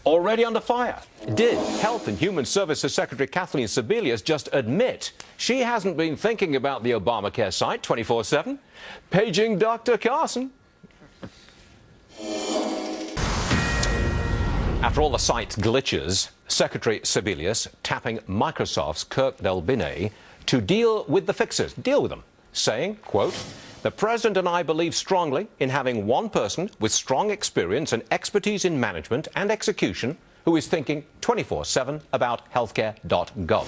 already under fire. Did Health and Human Services Secretary Kathleen Sebelius just admit she hasn't been thinking about the Obamacare site 24/7? Paging Dr. Carson. After all the site's glitches, Secretary Sebelius tapping Microsoft's Kirk Del Binet to deal with the fixes, deal with them, saying, quote, "The President and I believe strongly in having one person with strong experience and expertise in management and execution who is thinking 24/7 about healthcare.gov."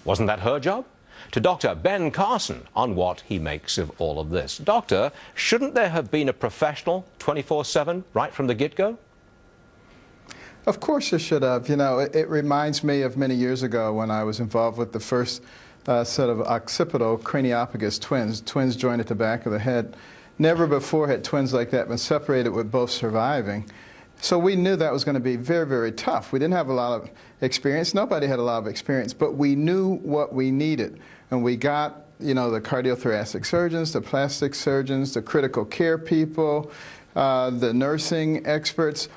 Wasn't that her job? To Dr. Ben Carson on what he makes of all of this. Doctor, shouldn't there have been a professional 24/7 right from the get-go? Of course there should have. You know, it reminds me of many years ago when I was involved with the first set of occipital craniopagus twins. Twins joined at the back of the head. Never before had twins like that been separated with both surviving. So we knew that was going to be very, very tough. We didn't have a lot of experience. Nobody had a lot of experience, but we knew what we needed. And we got, you know, the cardiothoracic surgeons, the plastic surgeons, the critical care people, the nursing experts,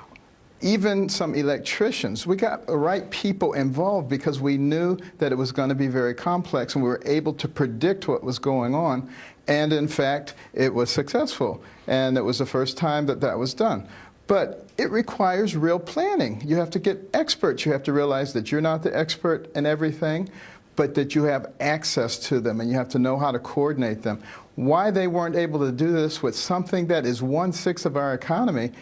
even some electricians. We got the right people involved because we knew that it was going to be very complex, and we were able to predict what was going on. And in fact, it was successful. And it was the first time that that was done. But it requires real planning. You have to get experts. You have to realize that you're not the expert in everything, but that you have access to them, and you have to know how to coordinate them. Why they weren't able to do this with something that is 1/6 of our economy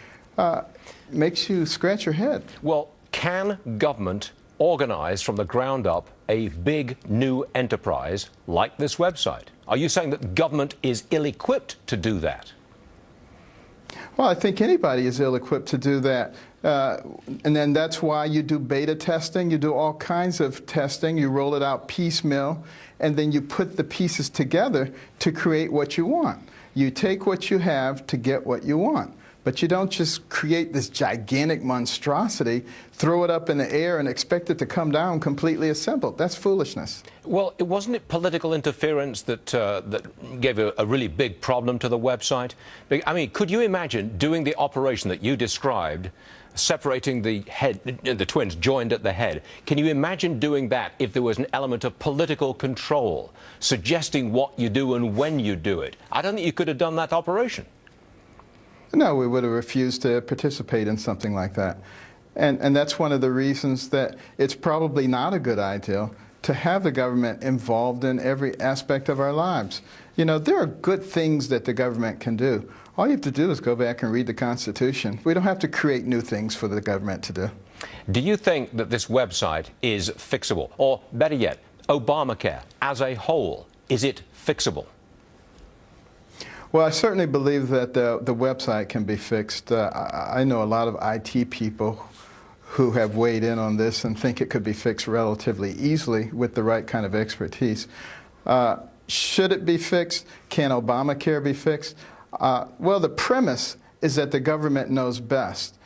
makes you scratch your head. Well, can government organize from the ground up a big new enterprise like this website? Are you saying that government is ill-equipped to do that? Well, I think anybody is ill-equipped to do that. And then that's why you do beta testing. You do all kinds of testing. You roll it out piecemeal, and then you put the pieces together to create what you want. You take what you have to get what you want. But you don't just create this gigantic monstrosity, throw it up in the air, and expect it to come down completely assembled. That's foolishness. Well, wasn't it political interference that gave a really big problem to the website? I mean, could you imagine doing the operation that you described, separating the head, the twins joined at the head? Can you imagine doing that if there was an element of political control, suggesting what you do and when you do it? I don't think you could have done that operation. No, we would have refused to participate in something like that. And that's one of the reasons that it's probably not a good idea to have the government involved in every aspect of our lives. You know, there are good things that the government can do. All you have to do is go back and read the Constitution. We don't have to create new things for the government to do. Do you think that this website is fixable? Or better yet, Obamacare as a whole, is it fixable? Well, I certainly believe that the website can be fixed. I know a lot of IT people who have weighed in on this and think it could be fixed relatively easily with the right kind of expertise. Should it be fixed? Can Obamacare be fixed? Well, the premise is that the government knows best.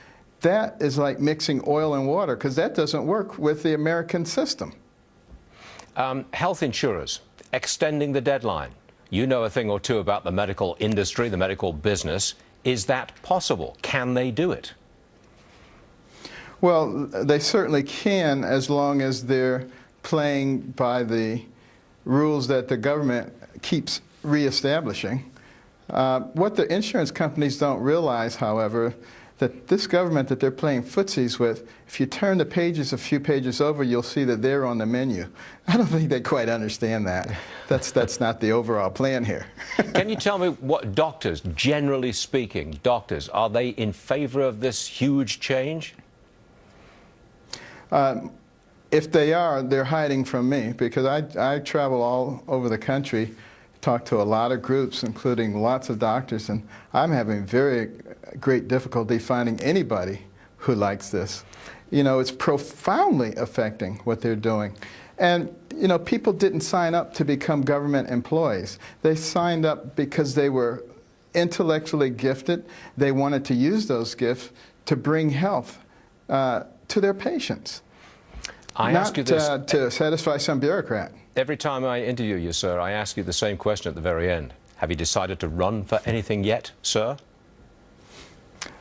That is like mixing oil and water, because that doesn't work with the American system. Health insurers extending the deadline. You know a thing or two about the medical industry, the medical business. Is that possible? Can they do it? Well, they certainly can, as long as they're playing by the rules that the government keeps reestablishing. What the insurance companies don't realize, however, that this government that they're playing footsies with, if you turn the pages a few pages over, you'll see that they're on the menu. I don't think they quite understand that. That's not the overall plan here. Can you tell me what doctors, generally speaking, doctors, are they in favor of this huge change? If they are, they're hiding from me, because I travel all over the country, talk to a lot of groups, including lots of doctors, and I'm having very great difficulty finding anybody who likes this. You know, it's profoundly affecting what they're doing. And, you know, people didn't sign up to become government employees. They signed up because they were intellectually gifted. They wanted to use those gifts to bring health to their patients. I ask you this to satisfy some bureaucrat. Every time I interview you, sir, I ask you the same question at the very end. Have you decided to run for anything yet, sir?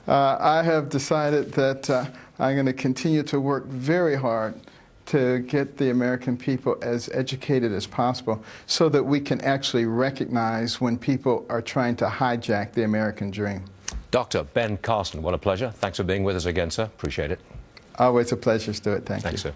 I have decided that I'm going to continue to work very hard to get the American people as educated as possible so that we can actually recognize when people are trying to hijack the American dream. Dr. Ben Carson, what a pleasure. Thanks for being with us again, sir. Appreciate it. Always a pleasure, Stuart. Thank you. Thanks, sir.